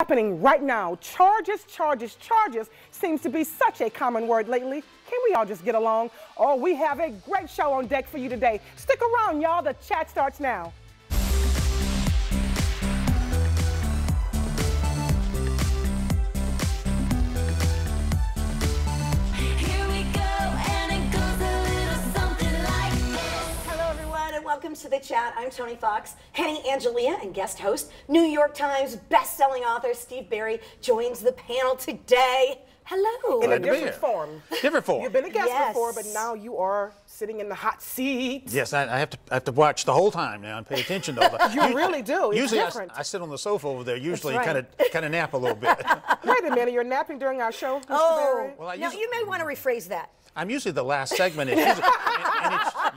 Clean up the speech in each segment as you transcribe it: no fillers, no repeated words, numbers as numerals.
happening right now. Charges, charges, charges seems to be such a common word lately. Can we all just get along? Oh, we have a great show on deck for you today. Stick around, y'all. The chat starts now. Welcome to the chat. I'm Tony Fox, Henny Angelia, and guest host, New York Times best-selling author Steve Berry joins the panel today. Hello. In a different form. Different form. You've been a guest before, but now you are sitting in the hot seat. Yes, I have to watch the whole time now and pay attention to all that. You really do. It's usually different. I sit on the sofa over there. Usually right. kind of nap a little bit. Wait a minute, you're napping during our show, Mr. Berry? Well, now you may want to rephrase that. I'm usually the last segment, and it's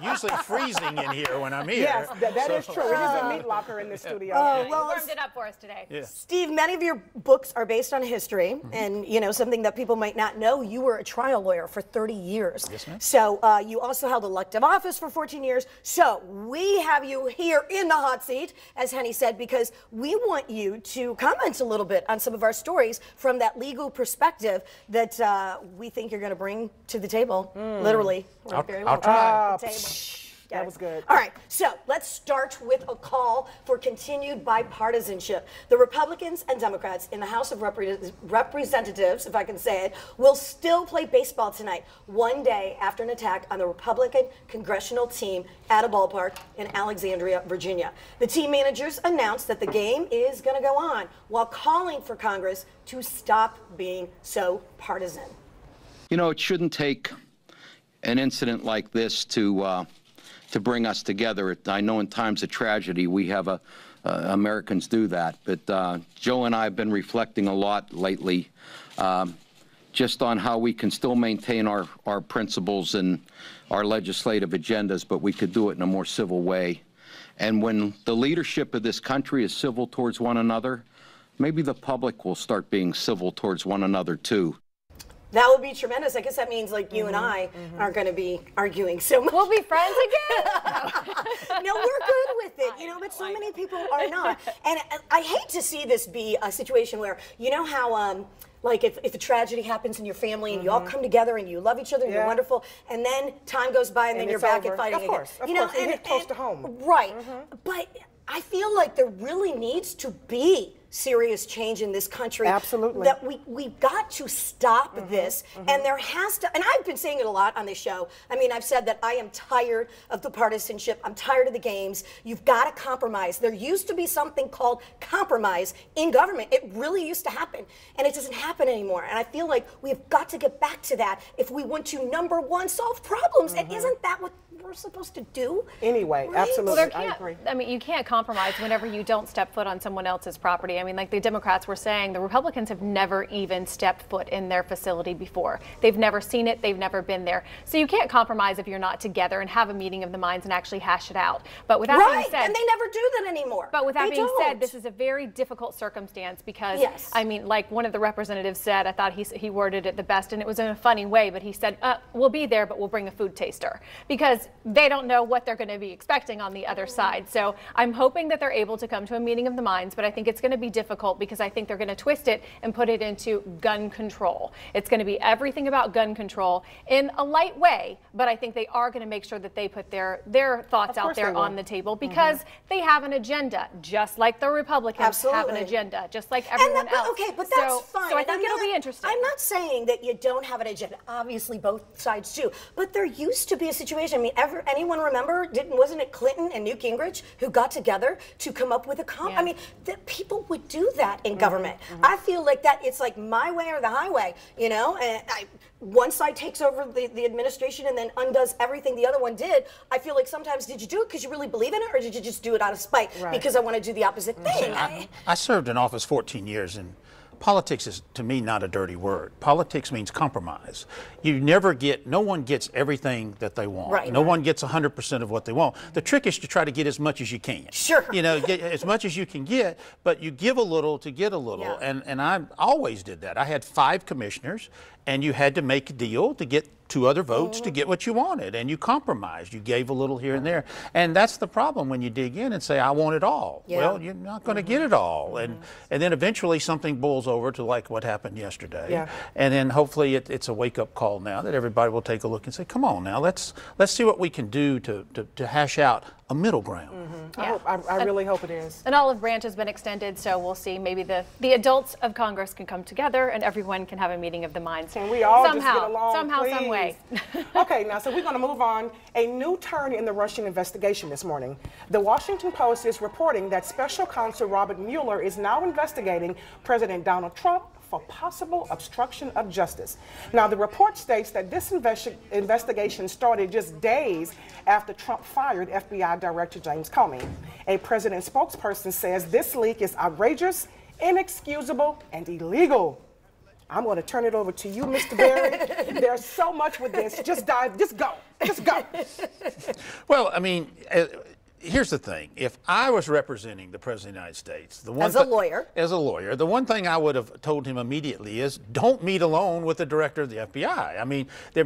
usually freezing in here when I'm here. Yes, that is true. It is a meat locker in the studio. Well, you warmed it up for us today. Yeah. Steve, many of your books are based on history, and something that people might not know. You were a trial lawyer for 30 years. Yes, ma'am. So you also held elective office for 14 years. So we have you here in the hot seat, as Henny said, because we want you to comment a little bit on some of our stories from that legal perspective that we think you're going to bring to the table. Literally. I'll try. The table. That was good. All right, so let's start with a call for continued bipartisanship. The Republicans and Democrats in the House of Representatives, if I can say it, will still play baseball tonight, one day after an attack on the Republican congressional team at a ballpark in Alexandria, Virginia. The team managers announced that the game is going to go on while calling for Congress to stop being so partisan. You know, it shouldn't take an incident like this to bring us together. I know in times of tragedy we have Americans do that, but Joe and I have been reflecting a lot lately just on how we can still maintain our principles and our legislative agendas, but we could do it in a more civil way. And when the leadership of this country is civil towards one another, maybe the public will start being civil towards one another too. That would be tremendous. I guess that means like you and I aren't going to be arguing so much. We'll be friends again. No, we're good with it, but so many people are not. And I hate to see this be a situation where, how like if a tragedy happens in your family and you all come together and you love each other and you're wonderful, and then time goes by and then you're back at fighting again. Of course, it hit close to home. Right. But I feel like there really needs to be serious change in this country. Absolutely. That we've got to stop this, and there has to, and I've been saying it a lot on this show. I mean, I've said that I am tired of the partisanship. I'm tired of the games. You've got to compromise. There used to be something called compromise in government. It really used to happen, and it doesn't happen anymore. And I feel like we've got to get back to that if we want to, number one, solve problems. And isn't that what we're supposed to do? Anyway, right? absolutely, I agree. I mean, you can't compromise whenever you don't step foot on someone else's property. I mean, like the Democrats were saying, the Republicans have never even stepped foot in their facility before. They've never seen it. They've never been there. So you can't compromise if you're not together and have a meeting of the minds and actually hash it out. But with that being said, and they never do that anymore. But with that being said, this is a very difficult circumstance because, I mean, like one of the representatives said, I thought he worded it the best, and it was in a funny way, but he said, we'll be there, but we'll bring a food taster, because they don't know what they're going to be expecting on the other side. So I'm hoping that they're able to come to a meeting of the minds, but I think it's going to be difficult because I think they're going to twist it and put it into gun control. It's going to be everything about gun control in a light way, but I think they are going to make sure that they put their thoughts out there on the table because they have an agenda, just like the Republicans have an agenda, just like everyone else. Okay, but that's fine. So I think it'll be interesting. I'm not saying that you don't have an agenda. Obviously, both sides do. But there used to be a situation. I mean, anyone remember? Wasn't it Clinton and Newt Gingrich who got together to come up with a I mean, people would do that in government. I feel like that it's like my way or the highway, And one side takes over the administration and then undoes everything the other one did. I feel like sometimes, did you do it because you really believe in it, or did you just do it out of spite because I want to do the opposite thing? I served in office 14 years, and politics is, to me, not a dirty word. Politics means compromise. No one gets everything that they want. No one gets 100% of what they want. The trick is to try to get as much as you can. Sure. Get as much as you can get, but you give a little to get a little. And I always did that. I had 5 commissioners, and you had to make a deal to get 2 other votes to get what you wanted, and you compromised. You gave a little here and there, and that's the problem when you dig in and say, I want it all. Well, you're not going to get it all, and then eventually something boils over to like what happened yesterday, and then hopefully it's a wake-up call now that everybody will take a look and say, come on now, let's see what we can do to hash out a middle ground. I really hope it is. An olive branch has been extended, so we'll see. Maybe the adults of Congress can come together and everyone can have a meeting of the minds. Can we all somehow, just get along, somehow, please? some way. Okay, now, so we're going to move on. A new turn in the Russian investigation this morning. The Washington Post is reporting that Special Counsel Robert Mueller is now investigating President Donald Trump for possible obstruction of justice. Now, the report states that this investigation started just days after Trump fired FBI Director James Comey. A president spokesperson says this leak is outrageous, inexcusable, and illegal. I'm going to turn it over to you, Mr. Berry. There's so much with this. Just go. Well, I mean, here's the thing. If I was representing the President of the United States, as a lawyer, the one thing I would have told him immediately is don't meet alone with the director of the FBI. I mean, that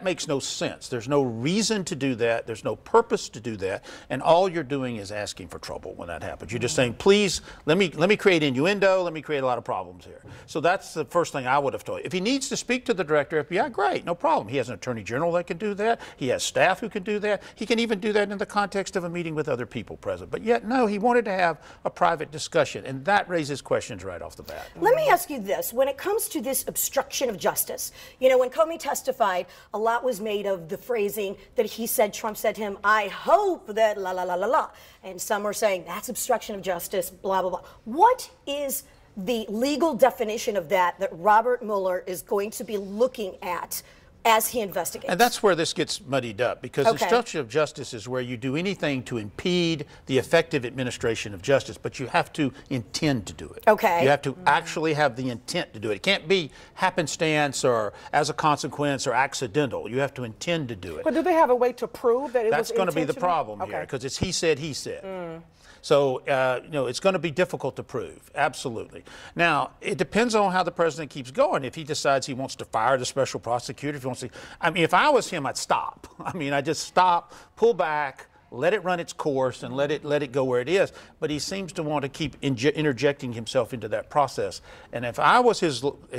makes no sense. There's no reason to do that. There's no purpose to do that. And all you're doing is asking for trouble when that happens. You're just saying, please, let me create innuendo. Let me create a lot of problems here. So that's the first thing I would have told you. If he needs to speak to the director of the FBI, great, no problem. He has an attorney general that can do that. He has staff who can do that. He can even do that in the context of a meeting with other people present. But yet, no, he wanted to have a private discussion, and that raises questions right off the bat. Let me ask you this. When it comes to this obstruction of justice, you know, when Comey testified, a lot was made of the phrasing that he said, Trump said to him, I hope that la la la la la. And some are saying that's obstruction of justice, blah, blah, blah. What is the legal definition of that Robert Mueller is going to be looking at as he investigates? And that's where this gets muddied up, because obstruction of justice is where you do anything to impede the effective administration of justice, but you have to intend to do it. You have to actually have the intent to do it. It can't be happenstance or as a consequence or accidental. You have to intend to do it. But do they have a way to prove that it was intentional? That's going to be the problem here, because it's he said, he said. So, you know, it's going to be difficult to prove, absolutely. Now, it depends on how the president keeps going. If he decides he wants to fire the special prosecutor, if he wants to, I mean, if I was him, I'd stop. I mean, I'd just stop, pull back, let it run its course, and let it go where it is. But he seems to want to keep interjecting himself into that process. And if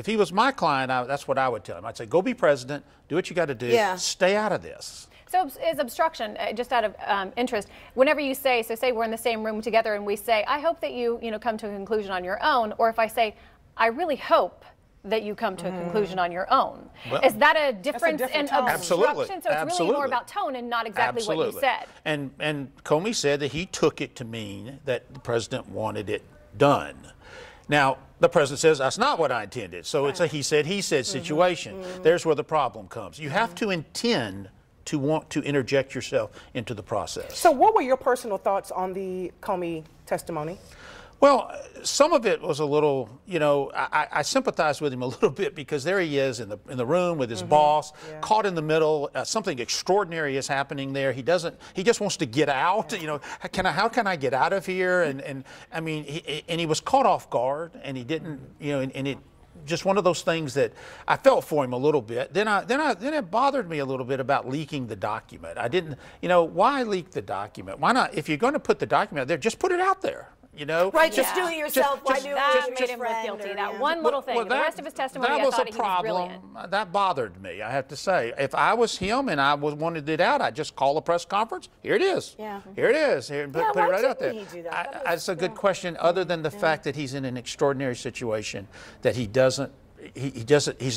he was my client, that's what I would tell him. I'd say, go be president, do what you got to do, stay out of this. So is obstruction, just out of interest, whenever you say, so say we're in the same room together and we say, I hope that you come to a conclusion on your own, or if I say, I really hope that you come to a conclusion on your own. Well, is that a difference in obstruction? Absolutely. So it's really more about tone and not exactly what you said. And Comey said that he took it to mean that the president wanted it done. Now, the president says, that's not what I intended. So it's a he said situation. There's where the problem comes. You have to intend to want to interject yourself into the process. So what were your personal thoughts on the Comey testimony? Well, some of it was a little, you know, I sympathized with him a little bit, because there he is in the room with his boss, caught in the middle. Something extraordinary is happening there. He just wants to get out. You know, how can I get out of here? And I mean, he was caught off guard, and he didn't, you know, and it. Just one of those things that I felt for him a little bit. Then it bothered me a little bit about leaking the document. I didn't, you know, why leak the document? Why not? If you're going to put the document out there, just put it out there. You know, right? Just do it yourself. Why do it? That made him look guilty. That one little thing. The rest of his testimony, I thought he was brilliant. That bothered me, I have to say. If I was him and I wanted it out, I'd just call a press conference. Here it is. Here it is. Here, put it right out there. That's a good question. Other than the fact that he's in an extraordinary situation that he's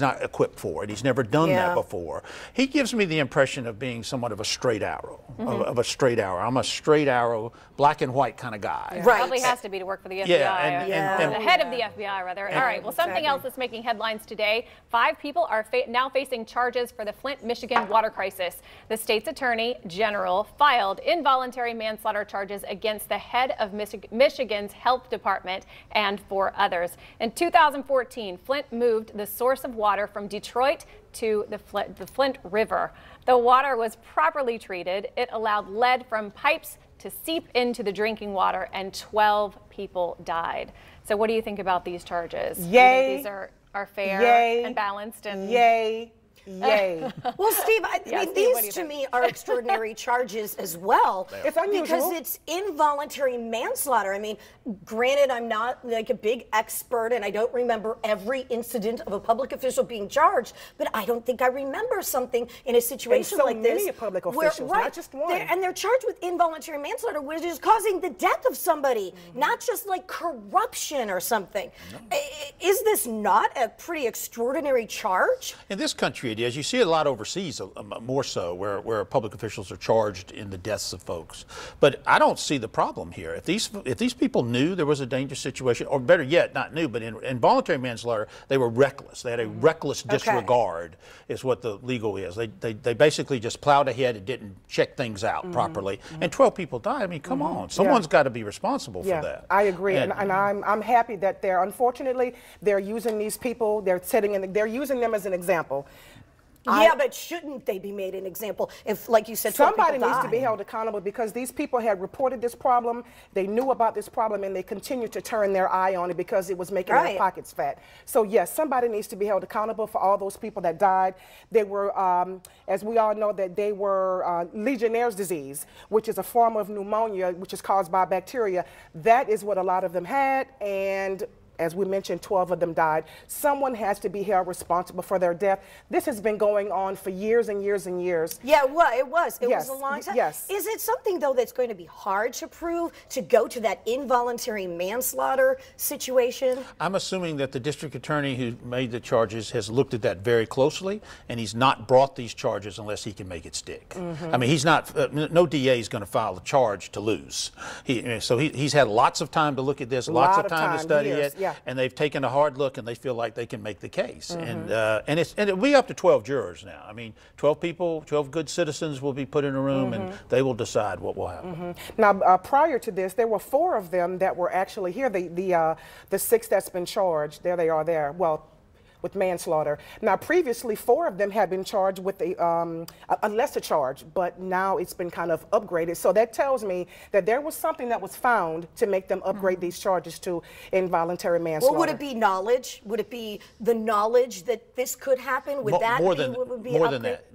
not equipped for it. He's never done that before. He gives me the impression of being somewhat of a straight arrow, of a straight arrow. I'm a straight arrow, black and white kind of guy. Right. Probably has to be to work for the FBI. And the head of the FBI, rather. All right. Well, something else that's making headlines today. 5 people are now facing charges for the Flint, Michigan water crisis. The state's attorney general filed involuntary manslaughter charges against the head of Michigan's health department and 4 others. In 2014, Flint moved the source of water from Detroit to the Flint River. The water was properly treated. It allowed lead from pipes to seep into the drinking water, and 12 people died. So what do you think about these charges? Yay. Do you think these are fair and balanced? And yay. Yay. Well, Steve, I mean, these to me are extraordinary charges as well. It's unusual. Because it's involuntary manslaughter. I mean, granted, I'm not like a big expert and I don't remember every incident of a public official being charged, but I don't think I remember something in a situation like this. Many public officials, not just one. And they're charged with involuntary manslaughter, which is causing the death of somebody, not just like corruption or something. No. Is this not a pretty extraordinary charge? In this country, it is. You see it a lot overseas, more so, where public officials are charged in the deaths of folks. But I don't see the problem here. If these people knew there was a dangerous situation, or better yet, not knew, but in involuntary manslaughter, they were reckless. They had a reckless disregard, is what the legal is. They basically just plowed ahead and didn't check things out properly, and 12 people died. I mean, come on, someone's got to be responsible for that. I agree, and I'm happy that unfortunately they're using these people. They're using them as an example. Yeah, but shouldn't they be made an example if, like you said, somebody needs to be held accountable, because these people had reported this problem, they knew about this problem, and they continued to turn their eye on it because it was making their pockets fat. So yes, somebody needs to be held accountable for all those people that died. They were, as we all know, that they were Legionnaire's disease, which is a form of pneumonia, which is caused by bacteria. That is what a lot of them had, and as we mentioned, 12 of them died. Someone has to be held responsible for their death. This has been going on for years and years and years. Yeah, well, it was. It was a long time. Yes. Is it something, though, that's going to be hard to prove, to go to that involuntary manslaughter situation? I'm assuming that the district attorney who made the charges has looked at that very closely, and he's not brought these charges unless he can make it stick. I mean, he's not, no DA is going to file a charge to lose. So he's had lots of time to look at this, lots of time to study it. Yeah. And they've taken a hard look, and they feel like they can make the case. And it'll be up to 12 jurors now. I mean, 12 people, 12 good citizens will be put in a room, and they will decide what will happen. Now, prior to this, there were 4 of them that were actually here. The 6 that's been charged, there they are there. Well, with manslaughter. Now, previously, 4 of them had been charged with a lesser charge, but now it's been kind of upgraded. So that tells me that there was something that was found to make them upgrade these charges to involuntary manslaughter. Well, would it be knowledge? Would it be the knowledge that this could happen? Would that more be than what would be more than that?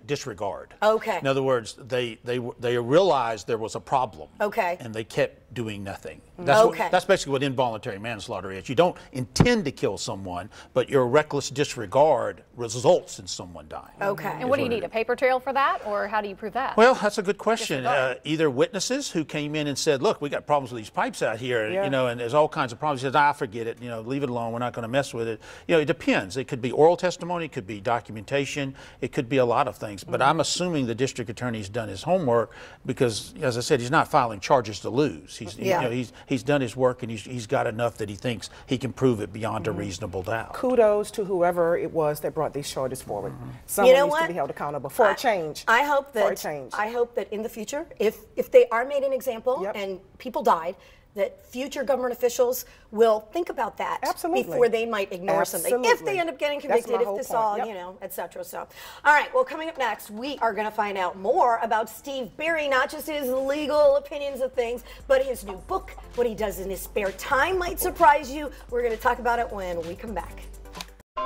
Disregard. Okay. In other words, they realized there was a problem. Okay. And they kept doing nothing. That's basically what involuntary manslaughter is. You don't intend to kill someone, but your reckless disregard results in someone dying. Okay. And what do you need, a paper trail for that, or how do you prove that? Well, that's a good question. Either witnesses who came in and said, look, we got problems with these pipes out here, you know, and there's all kinds of problems. He says, forget it, you know, leave it alone, we're not going to mess with it. You know, it depends. It could be oral testimony, it could be documentation, it could be a lot of things. But I'm assuming the district attorney's done his homework because, as I said, he's not filing charges to lose. You know, he's done his work, and he's got enough that he thinks he can prove it beyond a reasonable doubt. Kudos to whoever it was that brought these charges forward. Someone needs to be held accountable for a change. I hope that in the future, if they are made an example and people died, that future government officials will think about that before they might ignore something. If they end up getting convicted, if this all, you know, et cetera. So, all right, well, coming up next, we are going to find out more about Steve Berry, not just his legal opinions of things, but his new book, what he does in his spare time might surprise you. We're going to talk about it when we come back.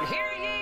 Hear ye!